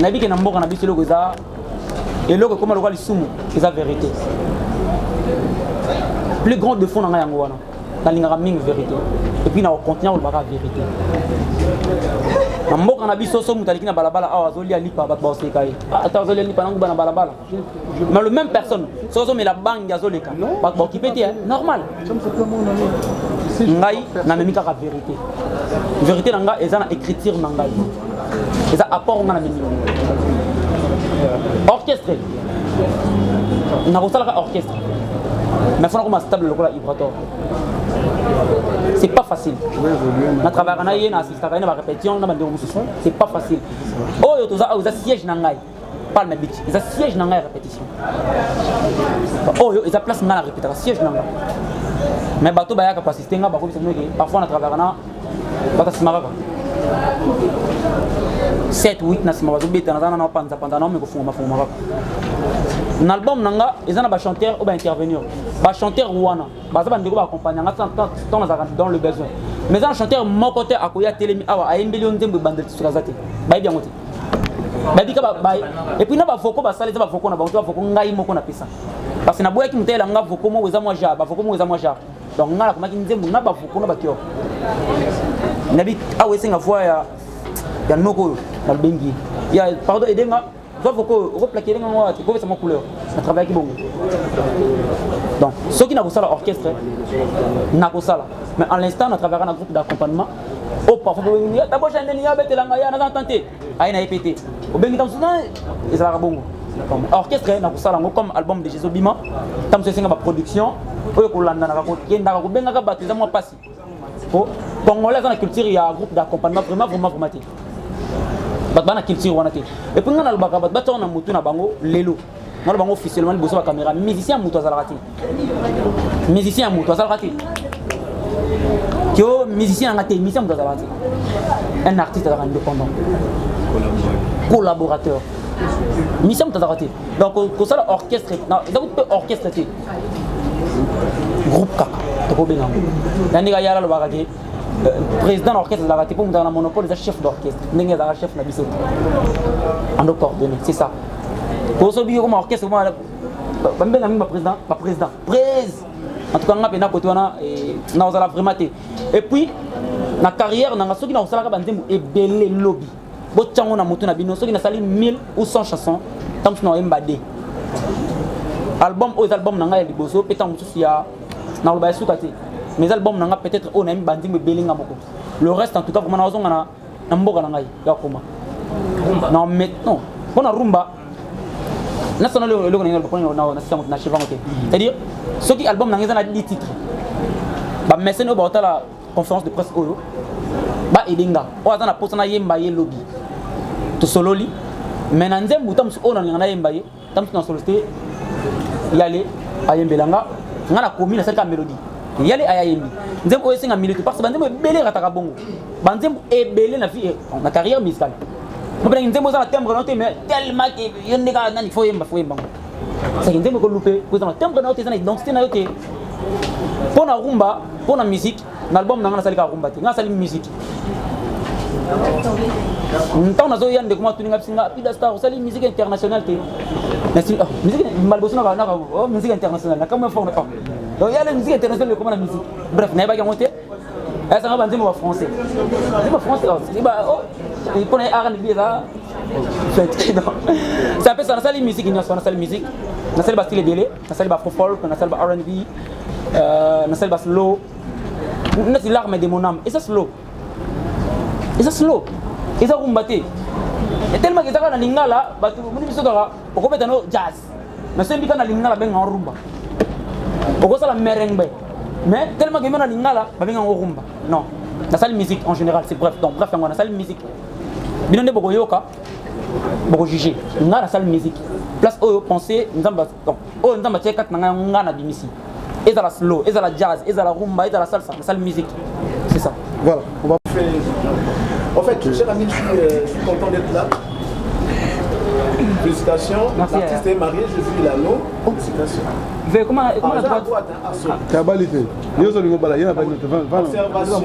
S6: Na bi ke na mboka na biso loko za et loko comme le lisumu, eza vérité. Plus grand de fond na yango wana. Na lingara mingi vérité. Et puis na contenir le baka vérité. Na mboka na biso so mutaliki na balabala awa azoli alipa bato ba osekai. Ata azoli alipa nangu bana balabala. Mais le même personne, so so mais la banque azoleka. Bato ba okipeti normal. Ngai na memi kaka vérité. Vérité na nga eza na écriture na ngai. Eza apport nga na memi. Orchestre. Na kosala ka orchestre. Mais il faut qu'on stable le cola vibratoire. C'est pas facile. On travaille en aïe, on assiste à une répétition, on a des musiciens. C'est pas facile. Oh, il y a siège nangai. Pas le même but. Il y a siège nangai répétition. Oh, il y a place dans la répétition. Siège nangai. Mais bateau baya ka assister nga bako bisano ke parfois on travaille na bata simara. 7 8 na simara zo beta na na panza panza na me ko fuma fuma. Un album nanga ezana ba chanteur ou ba intervenir ba chanteur wana baza bandeko ba accompagner nga tant dans le besoin mais un chanteur mon côté akoya telemi awa ayembeli nzembe bandel tukazate ba bien ngote ba bika ba et puis na ba voko ba sala za ba voko na ba voko ngai moko na pesa parce que na boya ki mutela nga voko mo weza moi ja ba voko mo weza moi ja donc ngala komaki nzembe na ba voko na ba kyo nabi awe singa voix ya noko na bengi ya pardon edenga. Soit faut que replaquer les gens, c'est quoi ça ma couleur. on travaille avec Bongo. Donc, ceux qui n'ont pas l'orchestre, n'ont pas ça. Mais à l'instant, on travaille dans un groupe d'accompagnement. Oh, parfois, d'abord, j'ai un déni, j'ai un tenté. Aïe, n'a pété. Au bien, ils ont Bongo. Orchestre, on a ça comme album de Jésus Bima. Tam se singa production. Oyo kolanda na ko kenda ko benga ka baptiser moi passi. Oh, Congolais dans la culture, il y a un groupe d'accompagnement vraiment. Batbana culture wana te. Et puis on a le baka batba on a mutu na bango lelo. On a bango officiellement le bosso la caméra musicien mutu azalaka te. Musicien mutu azalaka te. Kyo musicien ngate musicien mutu azalaka te. Un artiste indépendant. Collaborateur. Musicien mutu azalaka te. Donc ko ça orchestre, non, ça peut orchestre te. Groupe kaka. To ko benga. Nani yala le baka ke. Président d'orchestre de la RATP, on a un monopole des chefs d'orchestre. On a un chef d'orchestre. On doit coordonner, c'est ça. Pour ce bio comme orchestre, moi, président. En tout cas, on a côté on a vraiment. Et puis, la carrière, on a ceux qui ont salarié et belé lobby. Beaucoup on a monté na bino, ceux qui ont salé 1000 ou 100 chansons, tant que nous avons embadé. Album aux albums nanga les bosso, pétant aussi à na le baïsou kati. Mes albums n'ont peut-être on a mis banding mais belling à beaucoup. Le reste en tout cas comment on a un mboga n'angai ya comment. Non maintenant on a rumba. National le on a c'est-à-dire ceux qui album n'ont pas 10 titres. Bah maintenant on va la conférence de presse oyo. Bah elinga. On a na poste na yemba ye lobby. To sololi. Mais nanzem butam on a na yemba ye. Tam na soliste. Yale ayembelanga. Ngana komi na cette mélodie. Yale ayayembi nzembo esenga milité parce que banzembo ebele rataka bongo banzembo ebele na vie na carrière musicale mo bena nzembo za timbre noté mais tellement que yende ka nani faut yemba ça nzembo ko loupé pour dans timbre noté ça identité na yoté pour na rumba pour na musique na album na sali ka rumba te na sali musique ntan na zo yande kuma tuninga singa pida star sali musique internationale te musique malboso na musique internationale na comme fort donc il y a la musique internationale comme la musique. Bref, n'est pas qu'à monter. Ça va bandir mon français. C'est pas français. C'est pas il connaît R&B là. Ça peut ça na salle musique na salle musique. Na salle style belé, na salle afro folk, na salle R&B, na salle slow. Na c'est l'arme de mon âme. Et ça slow. Et ça slow. Et ça rumbaté. Et tellement que ça na lingala, ba tu muni bisokara, o ko betano jazz. Na sembi kana lingala ben en rumba. Pourquoi ça la merengue? Mais tellement que maintenant l'ingala, bah bien en rumba. Non, la salle musique en général, c'est bref. Donc bref, on a la salle musique. Bien on est beaucoup yoka, beaucoup jugé. On a la salle musique. Place où penser, nous avons donc, oh nous avons checké quand on a bimisi. Et ça la slow, et ça la jazz, et ça la rumba, et ça la salsa, la salle musique. C'est ça.
S3: Voilà. On va faire.
S12: En fait, cher ami, je suis content d'être là. Félicitations. L'artiste est marié, Jésus Lano. Félicitations.
S6: Comment
S12: la droite
S3: Observation.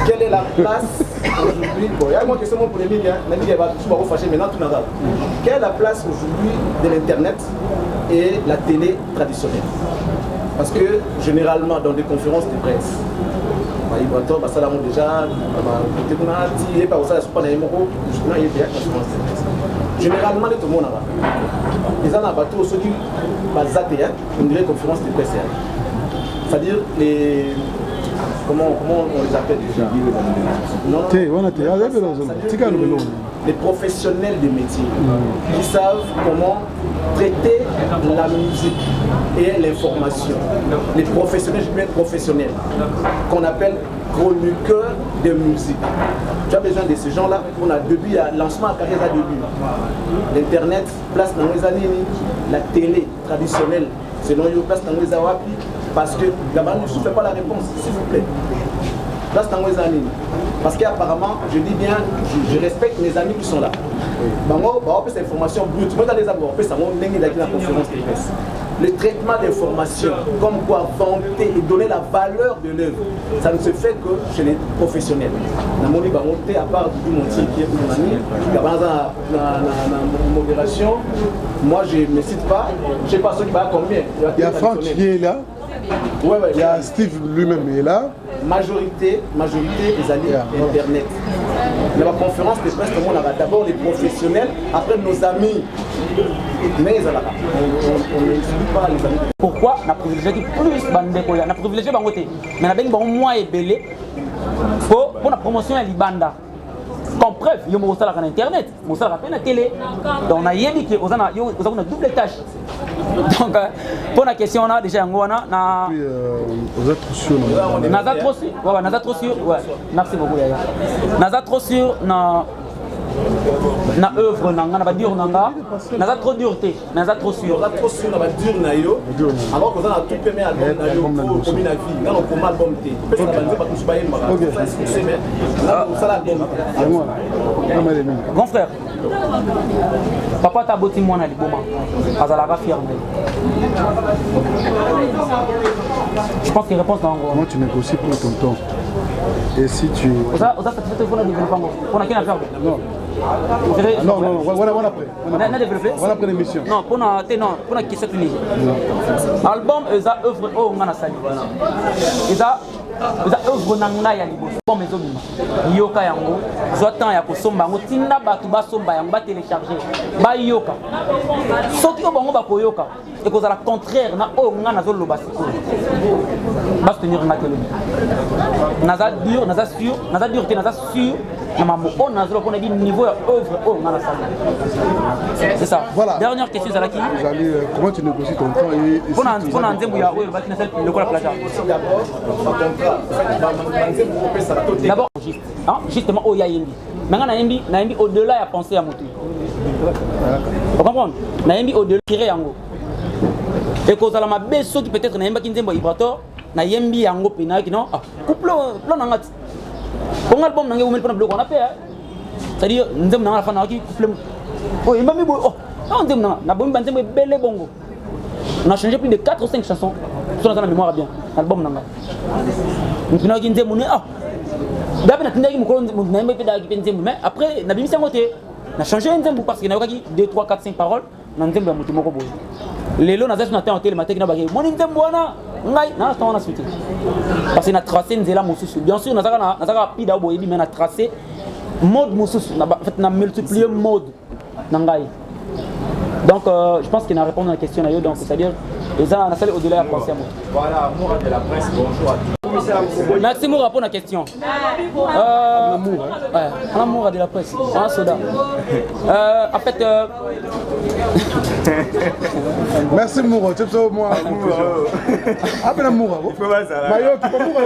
S12: Quelle est la place aujourd'hui? Bon, il y a une question pour les milliers, maintenant tout n'arrive. Quelle est la place aujourd'hui de l'Internet et la télé traditionnelle? Parce que généralement dans des conférences de presse, généralement tout le monde a ils ont un bateau ceux qui on dirait conférence de presse, c'est-à-dire les comment on les appelle déjà? Les professionnels des métiers qui savent comment traiter la musique et l'information. Les professionnels, je dis bien professionnels, qu'on appelle chroniqueurs de musique. Tu as besoin de ces gens-là. On a début à lancement à carrière à début. L'internet, place dans les années, la télé traditionnelle, c'est dans les place dans les awapi, parce que là-bas ne souffle pas la réponse, s'il vous plaît. Place dans les années. Parce qu'apparemment, je dis bien, je respecte mes amis qui sont là. Moi, on peut cette information brute. Moi, dans les abords, on peut savoir la conférence de presse. Le traitement d'informations, comme quoi vanter et donner la valeur de l'œuvre, ça ne se fait que chez les professionnels. Dans mon livre, à part du Montier qui est mon ami, dans la modération, moi je ne me cite pas, je ne sais pas ceux qui va combien.
S3: Il y a Franck qui est là.
S12: Ouais,
S3: il y a Steve lui-même qui est là.
S12: Majorité des alliés Internet. Mais la conférence de presse, on a d'abord les professionnels, après nos amis. Mais on ne suit pas les amis.
S6: Pourquoi on a privilégié plus Bandeko? On a privilégié Bangote. Mais on a bien moins belé pour la promotion à Libanda. Comme preuve, il y a un internet, il y a la télé. Donc on a dit que vous avez une double tâche. Donc pour la question, on a déjà un
S3: vous êtes trop sûr.
S6: Merci beaucoup. Naza trop sûr na œuvre nanga na dur nanga naza trop dureté naza trop sûr
S12: na dur na yo alors que ça na tout premier album na yo comme une vie na on comment album té parce que banze pas tous bailler mara c'est mais là ça l'album
S6: grand frère papa ta boti mwana liboma azalaka fier na je pense que réponse dans
S3: comment tu négocies pour ton temps et si tu
S6: ça satisfait pour la développer on a qu'à faire
S3: non non, voilà après. Voilà après l'émission.
S6: Non, pour la question de l'album, ils ont œuvre au Manasali. Ils ont œuvre nanga ya liboso. Bon mais obima. Yoka yango, zotan ya kosomba ngo tinda batu basomba yango ba télécharger. Ba yoka. Soki obango ba koyoka et que ça la contraire na o nga nazo loba siko. Ba tenir nga télé. Naza dur, naza sûr, naza dur, naza sûr. On a dit niveau œuvre au Manasali. C'est ça. Voilà. Dernière question, Zalaki.
S3: Comment tu négocies ton temps et
S6: pour d'abord, justement, au Yayembi. Maintenant, Naïmbi au-delà, il a pensé à Moutou. Vous comprenez? Naïmbi au-delà, tiré Yango. Et quand on a besoin qui peut-être Naïmba qui n'aime pas Ibrator, Naïmbi Yango Pina qui non, couple plan Nangat. Pour album, on a mis le bloc on a fait. C'est-à-dire, nous avons la fin qui couple. Oh, il m'a mis oh, on dit non, na bombe banzembe belle bongo. On a changé plus de 4 ou 5 chansons. Sur la mémoire bien. Album nanga. Nous n'avons qu'une zémoune ah. D'abord, nous n'avons pas d'agir mais après, na bimisi ngote. Na changé une zémoune parce qu'il y a 2, 3, 4, 5 paroles. Na nzembe ya mutu moko boye. Lelo na zetu na temps télé matin na bagay. Mon nzembe wana ngai na temps na suite. Parce qu'il a tracé nzela mususu. Bien sûr, na zaka pida boye mais na tracé mode mususu. Na fait na multiplier mode nangai. Donc je pense qu'il a répondu à la question donc c'est-à-dire les gens on a au-delà à penser à moi.
S5: Voilà, Moura de la presse, bonjour à tous.
S6: Merci Moura pour la question. Moura de la presse, un soda. En fait
S3: merci Moura, tu sais moi. Appelle Moura. Mayo, tu peux Moura.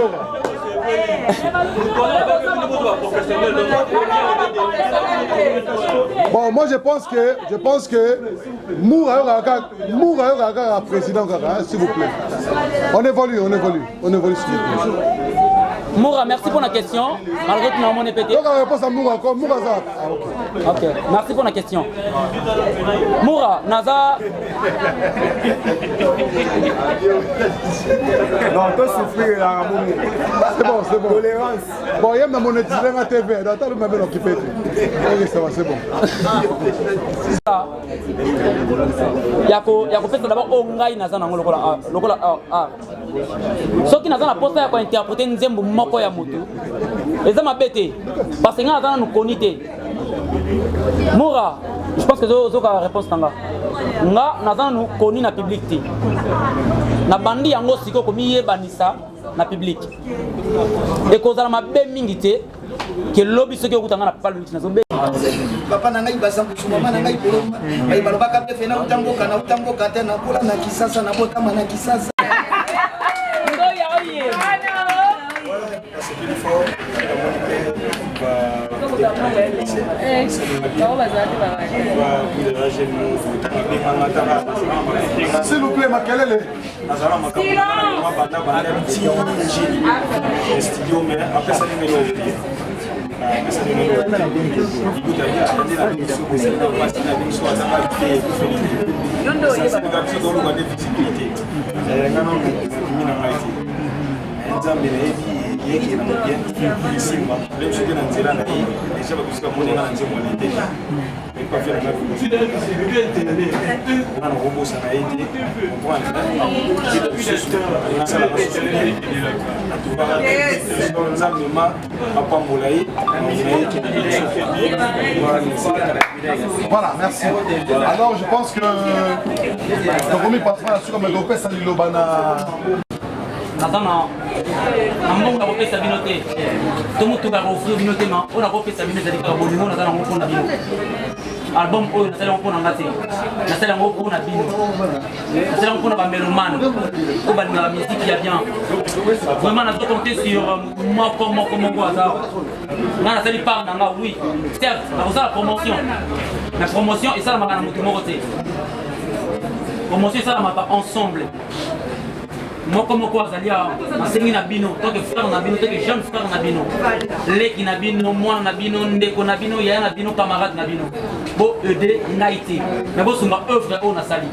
S3: Bon, moi je pense que Moura est président, s'il vous plaît. On évolue s'il vous plaît.
S6: Moura, merci pour la question. Malgré que mon est pété.
S3: Donc on réponse à Moura encore. Moura ça.
S6: Ok, merci pour la question. Moura, Naza.
S11: Non, toi souffrir là.
S3: C'est bon. Tolérance. Bon, il y a ma monétisation à TV. Attends, je vais m'occuper. Ok, ça va, c'est bon.
S6: Ça. Il y a fait d'abord Ongai Naza Nango lokola ah. Ce qui n'a pas posé à interpréter Nzembo moko ya moto. Les hommes abétés parce que nga nous connaît. Moura, je pense que zoka réponse tanga. Nga naza nous connaît na public té. Na bandi yango siko komi yebanisa na public. Et kozala mabe mingi té que lobby ce que okutanga na papa na zobe.
S13: Papa na ngai basa kuchuma mama na ngai boloma. Ai balobaka pe fena utamboka tena kula na kisasa na botama na kisasa.
S3: S'il vous plaît, Makelele.
S12: qui est dans le bien, ici, même si tu es dans le déjà, parce que mon est dans le déjà. Mais pas faire la on a un robot, ça a été, on prend
S8: Voilà, merci. Alors je pense que Tokomi passera là-dessus comme un ça lui l'obana.
S6: Attends, on a repris sa binoté. Tout le monde a offert binoté, on a repris sa binoté avec le bon, on a repris la binoté. Album on a fait un peu d'engagé. On a fait un peu d'abino. On a fait un peu de mélomane. On a mis la musique qui a bien. Vraiment, on a tout compté sur moi comment ça. On a fait les parts d'anga, oui. Certes, on a fait la promotion. La promotion et ça, on a fait la moté. Promotion, ça, on a fait ensemble. Moi comme quoi Zalia enseigner na bino tant que frère na bino tant que jeune frère na bino leki na bino moi na bino ndeko na bino ya na bino camarade na bino bo aider naité mais bo sunga œuvre on a sali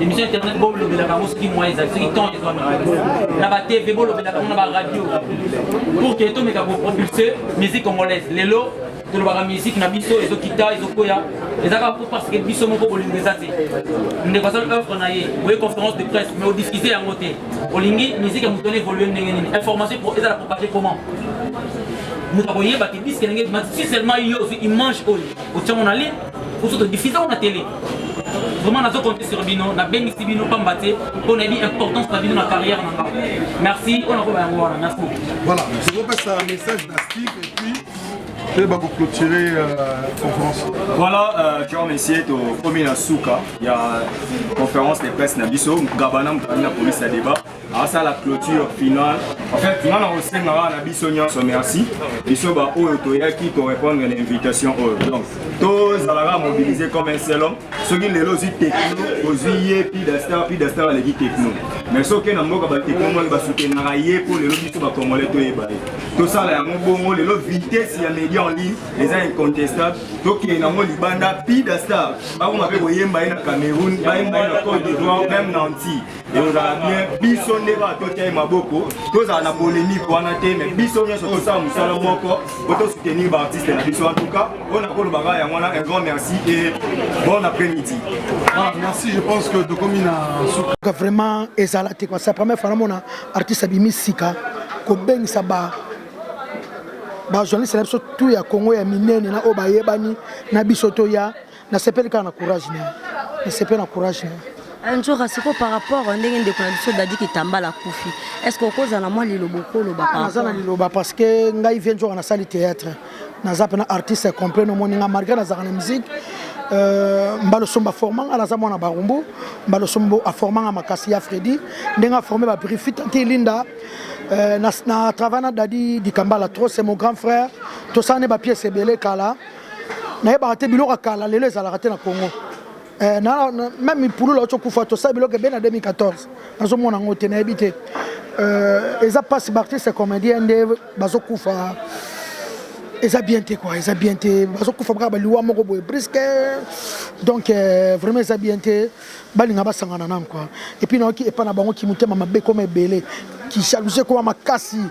S6: l'émission internet bo le bela kamo ski moi ça qui temps na ba TV bo le bela kamo na ba radio pour que tout me ka propulser musique congolaise lelo de la musique na biso ezo kita ezo koya ezaka parce que biso moko bolingeza te ndeko ça offre na ye boye conférence de presse mais au diffuser en côté olingi musique a mutone évoluer ndenge nini information pour ezala propager comment mutakoye ba te disque ndenge si seulement il mange au tient on a ligne pour se diffuser on a télé vraiment nazo compter sur bino na bengisi bino pambate pour na bi importance na bino na carrière na merci on a ko ba ngwana merci
S8: Voilà, je vous passe un message d'Asteve et puis je vais vous clôturer la conférence.
S5: Voilà, je remercie au premier Souka. Il y a une conférence de presse Nabiso, Gabana, la police à débat. Alors ça la clôture finale. En fait, on a aussi Nabiso merci. Et ce bah qui correspond à l'invitation. Donc, tous à mobilisés comme un seul homme. Ceux qui les logiques techno, aussi puis d'astar les guides techno. Mais ceux qui n'ont pas techno, ils vont soutenir pour les logiques sur Congolais. Tout ça là, bon, les vitesse il y a médias en ligne, les incontestables. Donc il y a un Libanda, puis d'astar. Par contre, on a un Cameroun, un Côte d'Ivoire, même Nancy. Et on a bien bisonné à Totia Maboko. Tous à la polémique, on a été, mais bisonné sur tout ça, nous sommes encore. Pour soutenir l'artiste et la biso. En tout cas, on a pour le bagage, on a un grand merci et bon après-midi.
S8: Merci, je pense que Tokomi a
S1: vraiment ezalate quoi. C'est la première fois que mon artiste Abimi Sika, ko beng saba. Ba journaliste na biso tout ya Congo ya minene na obayebani na biso to ya na sepeli kana courage na sepeli na courage na.
S14: Un jour, c'est quoi par rapport à ndenge de condition d'adi qui tamba la koufi. Est-ce qu'on cause un amant liloboko lo ba
S1: parce que ngai vient jour na salle théâtre. Na zapena artiste complet no moninga marga na zana musique. Mbalo somba formant ala zamona barumbu, mbalo sombo a formant a makasi ya Freddy, ndenga formé ba Brifit Tante Linda. Na travana dadi di Kambala trop c'est mon grand frère. To ça ne ba pièce belé kala. Na yeba raté biloko kala lelo ezala raté na Congo. Même pour le kufa to ça biloko ben en 2014. Nazo mona ngote na habité. Eza passe artiste comédien de bazo kufa. Eza bien té quoi, eza bien té. Bazo kufa ba liwa moko boy presque. Donc vraiment eza bien té. Balinga ba sangana nam quoi. Et puis na ki epa na bango ki mutema mabe comme belé. Qui jalousait comme makasi.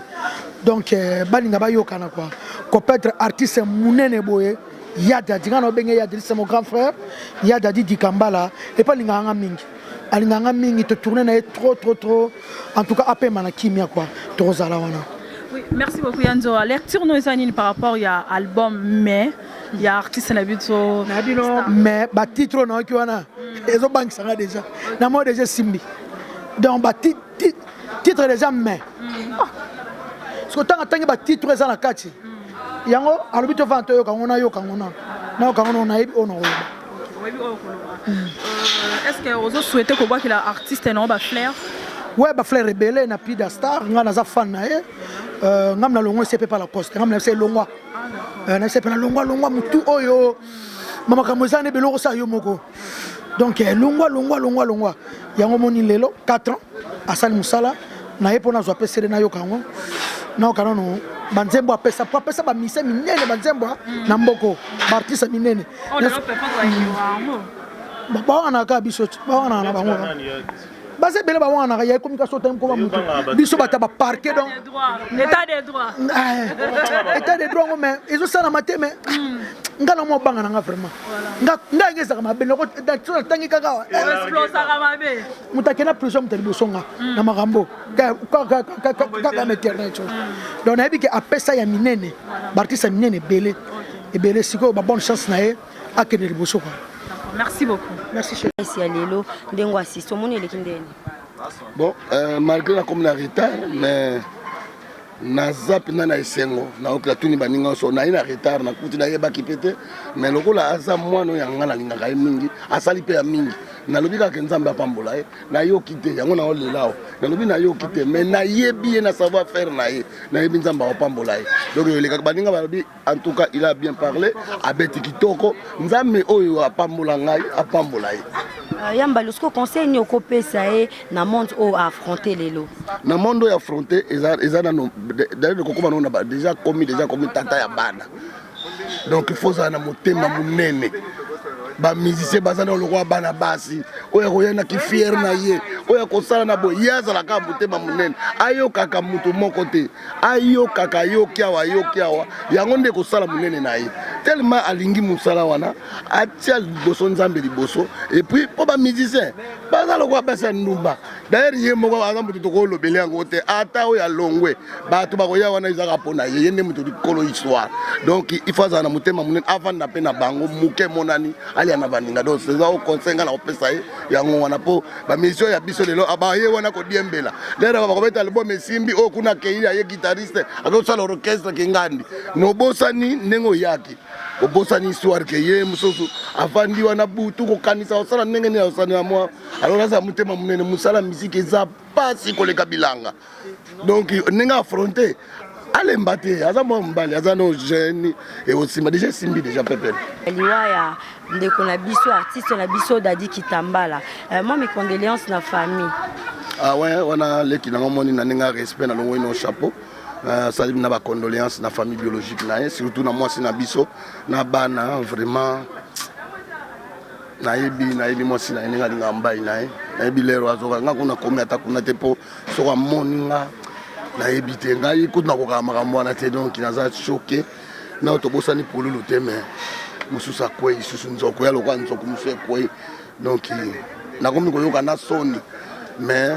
S1: Donc balinga ba yokana quoi. Ko peut-être artiste munene boye. Yada dingana benge yada c'est mon grand frère. Yada di Kambala et pas linganga mingi. Alinganga mingi te tourner na trop. En tout cas appel mana kimia quoi. Trop zala wana.
S15: Oui, merci beaucoup Yanzo. Lecture nous est par rapport il y a album mais il y a artiste na bito
S1: mais ba titre na ki wana. Ezo bank sanga déjà. Na mo déjà simbi. Donc ba titre déjà mais. Ce que tant ba titre za na kati. Yango alobito vanto yo kangona na kangona na yebi ono
S15: est-ce que vous souhaitez que voit que l'artiste non ba Flair
S1: ouais ba Flair rebelle na pida star ngana za fan na ye ngam na longwa sepe pa la poste ngam na se longwa na sepe na longwa mutu oyo mama kamozane beloko sa yo moko donc longwa yango moni lelo 4 ans asali musala na ye pona zo apesere na yo kango na kanono banzembo apesa ba mise minene banzembo na mboko ba artiste minene ba wana ka biso ba wana na bango base bele ba wana ya communication tam ko ba mutu biso bata ba parquet donc
S15: état des droits
S1: état des droits mais ils ont ça na maté mais ngala mo banga nga vraiment nga ngeza kama bele ko tangi kaka
S15: explose kama be
S1: mutakena prison mutalibo songa na magambo ka internet donc na biki apesa ya minene bartisa minene bele et bele siko ba bonne chance na ye akene liboso quoi.
S15: Merci beaucoup.
S1: Merci chérie.
S14: Merci Alelo ndengo assiste mon ele kindeni.
S8: Bon, malgré la communauté, mais na zap na esengo na oklatuni baninga so na ina retard na kuti na yeba kipete mais lokola aza mwana yanga na linga kai mingi asali pe ya mingi na lobi ka nzambe apambola na yo kite yango na olelao na lobi na yo kite mais na yebi na savoir faire na yebi nzambe apambola donc le ka baninga balobi en tout cas il a bien parlé abeti kitoko nzambe oyo apambola ngai apambola
S14: Yamba lorsque conseil ni okopesa na monde o affronter lelo
S8: na monde o affronter eza na d'ailleurs kokoma non déjà commis tata ya bana donc il faut ça na motema munene ba musicien bazana le roi bana basi oyo koyena ki fier na ye oyo kosala na bo yaza la ka motema munene ayo kaka mutu moko te ayo kaka yo kiawa yango nde kosala munene na ye tellement alingi musala wana atia liboso nzambe liboso et puis po ba musicien baza le roi basa ndumba d'ailleurs ye moko aza mutu to ko lobele yango te ata oyo alongwe bato ba koya wana izaka pona ye nde mutu dikolo histoire donc il faut ça na motema munene avant na pe na bango muke monani ali na baninga donc c'est ça au conseil ngala opesa ye yango wana po ba mission ya biso lelo aba ye wana ko diembela d'ailleurs ba ko beta le bon mesimbi o kuna keira ye guitariste akosala orchestre kingandi no bosani nengo yaki obosani histoire ke ye musosu afandi wana butu ko kanisa osala ndenge ni osana ya moi alors ça mutema munene musala musique eza pasi koleka bilanga donc nenga affronter alemba te aza mo mbali aza no jeune et aussi ma déjà simbi déjà pepel
S14: liwaya ndeko na biso artiste na biso Dadi Kitambala moi mes condoléances na famille
S8: ouais wana leki na ngomoni na nenga respect na longo ino chapeau ça na ba condoléances na famille biologique na surtout na moi c'est na biso na bana vraiment na yebi moi c'est na nenga linga mbai na yebi lero azoka nga kuna komi ata kuna te po so kwa moninga na ebité ngai kuna ko ka makambo wana te donc naza choqué na otobosani polulu te mais mususa kwe isusu nzoko ya lokwa nzoko musu kwe donc na komi ko yoka na soni mais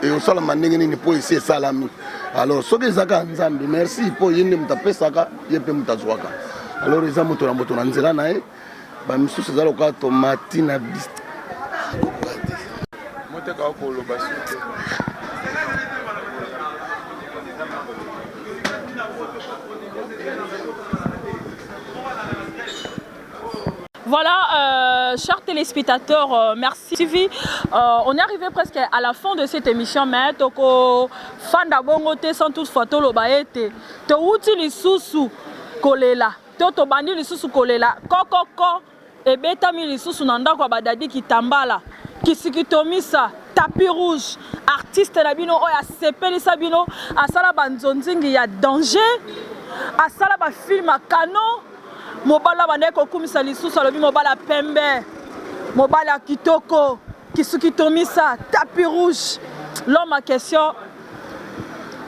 S8: et au sala mandenge ni po isi salami alors soki zaka nzambe merci po yende mutapesaka yepe mutazwaka alors eza moto na nzela na ye ba mususu za lokwa tomati na bis moteka ko lo basu.
S15: Voilà, chers téléspectateurs, merci. On est arrivé presque à la fin de cette émission, mais toko fanda bongote sans toutefois tolo baete. To uti li susu kolela, to bandi li susu kolela. Koko et beta mi li susu nanda kwa Dadi Kitambala. Kisikitomisa tapis rouge, artiste labino oya sepeli sabino asala banzonzingi ya danger, asala ba film à canon. Mobala bandeko kumisa lisusu alobi mobala pembe mobala kitoko kisukitomisa tapis rouge l'homme en question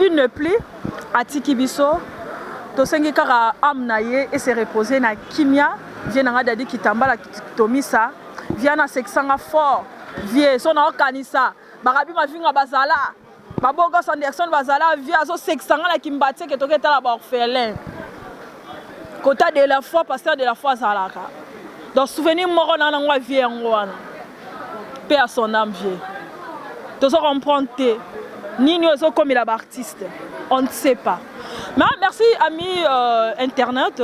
S15: une ne plie atiki biso tosengi kaka amna ye et se reposer na kimia vient na Dadi Kitambala kisukitomisa vient na sexanga fort vie sona okanisa barabi mavinga bazala babongo Sanderson bazala vie azo sexanga la kimbati ke toketa la ba orphelin Kota de la foi, pasteur de la foi Zalaka. Donc souvenir mort on a un vieux en paix à son âme vieux. Tous on comprend ni nous sommes comme il est artiste. On ne sait pas. Mais merci amis internet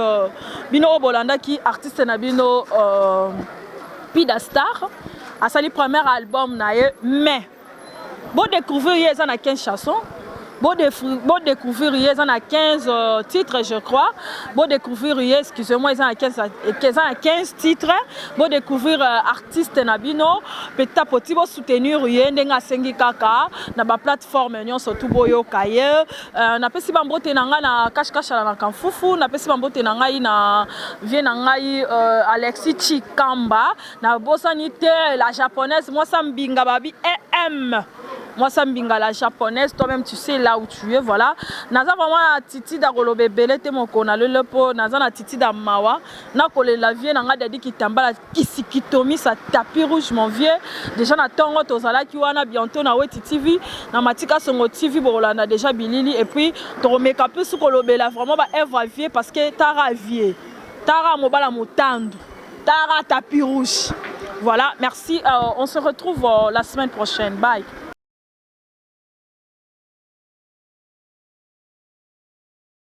S15: bino Bolanda qui artiste na bino Pida Star a sali premier album na mais bon découvrir ça na 15 chansons. Bon découvrir, ils ont 15 titres, je crois. Bon découvrir, excusez-moi, ils ont 15 titres. Bon découvrir artiste Nabino. Petit à petit, bon soutenir, Yendenga Sengi Kaka. Na ba plateforme, nyon surtout boyo kaye. Na pesi bambote nanga na cache na Kanfufu. Na pesi bambote nanga na vient nanga Alexis Chikamba. Na bosanité la japonaise, moi ça mbinga babi EM. Moi, ça me la japonaise, toi-même tu sais là où tu es, voilà. Naza vraiment la titi d'agolo bébé, te mon kona le lepo, naza la titi d'amawa, na kole la vie, nanga dedi ki tamba la kisikitomi, sa tapis rouge mon vieux. Déjà na tongo tozala ki wana bientôt na we TV, na matika songo TV borola na déjà bilili et puis to make up sous kolobela vraiment ba Eva vie parce que tara vie, tara mobala motandu, tara tapis rouge. Voilà, merci. On se retrouve la semaine prochaine. Bye.